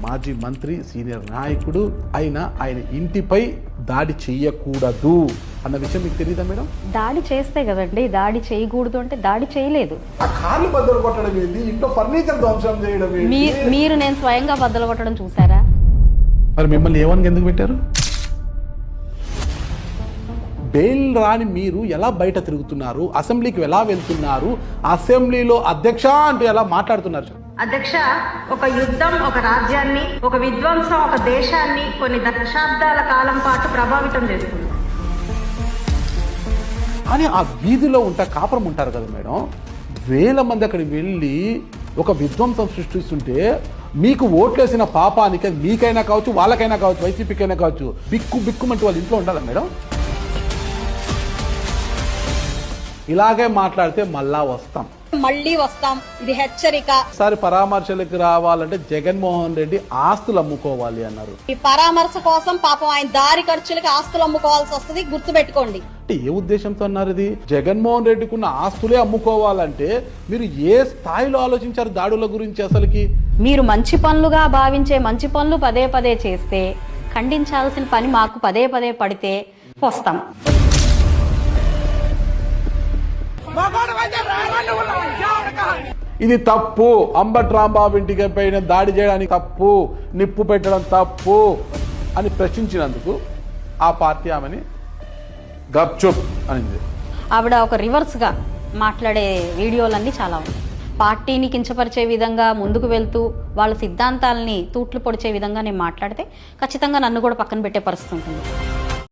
మాజీ మంత్రి సీనియర్ నాయకుడు అయినా ఆయన ఇంటిపై దాడి చెయ్యకూడదు అన్న విషయం మీకు తెలియదా మేడం? దాడి చేస్తే కదండి, దాడి చేయకూడదు అంటే దాడి చేయలేదు. ఆ కార్లు బద్దలు కొట్టడం ఏంది, ఇంట్లో ఫర్నిచర్ ధ్వంసం చేయడం ఏంది? మీరు నేను స్వయంగా బద్దలు కొట్టడం చూసారా? మరి మిమ్మల్ని ఏమని ఎందుకు పెట్టారు? బెయిల్ రాని మీరు ఎలా బయట తిరుగుతున్నారు, అసెంబ్లీకి ఎలా వెళ్తున్నారు, అసెంబ్లీలో అధ్యక్ష అంటూ ఎలా మాట్లాడుతున్నారు? అధ్యక్ష, ఒక యుద్ధం ఒక రాజ్యాన్ని, ఒక విధ్వంసం ఒక దేశాన్ని కొన్ని దశాబ్దాల కాలం పాటు ప్రభావితం చేస్తుంది. కానీ ఆ వీధిలో కాపురం ఉంటారు కదా మేడం, వేల మంది అక్కడికి వెళ్ళి ఒక విధ్వంసం సృష్టిస్తుంటే మీకు ఓట్లేసిన పాపానికి మీకైనా కావచ్చు, వాళ్ళకైనా కావచ్చు, వైసీపీకైనా కావచ్చు, బిక్కుమంటూ వాళ్ళ ఇంట్లో ఉండాలి మేడం. ఇలాగే మాట్లాడితే మళ్ళీ వస్తాం, ఇది హెచ్చరిక. ఒకసారి పరామర్శలకు రావాలంటే జగన్మోహన్ రెడ్డి ఆస్తులు అమ్ముకోవాలి అన్నారు. ఈ పరామర్శ కోసం పాపం ఆయన దారి ఖర్చులకి ఆస్తులు అమ్ముకోవాల్సి వస్తుంది, గుర్తుపెట్టుకోండి. అంటే ఏ ఉద్దేశంతో అన్నారు ఇది? జగన్మోహన్ రెడ్డికి ఉన్న ఆస్తులే అమ్ముకోవాలంటే మీరు ఏ స్థాయిలో ఆలోచించారు దాడుల గురించి? అసలుకి మీరు మంచి పనులుగా భావించే మంచి పనులు పదే పదే చేస్తే, ఖండించాల్సిన పని మాకు పదే పదే పడితే వస్తాం. ఇది తప్పు. అంబటి రాంబాబు ఇంటికి పైన దాడి చేయడానికి తప్పు, నిప్పు పెట్టడం తప్పు అని ప్రశ్నించినందుకు ఆ పార్టీ ఆమెని గప్చుప్ అనింది. ఆవిడ ఒక రివర్స్గా మాట్లాడే వీడియోలన్నీ చాలా ఉన్నాయి. పార్టీని కించపరిచే విధంగా ముందుకు వెళ్తూ వాళ్ళ సిద్ధాంతాలని తూట్లు పొడిచే విధంగా నేను మాట్లాడితే ఖచ్చితంగా నన్ను కూడా పక్కన పెట్టే పరిస్థితి ఉంటుంది.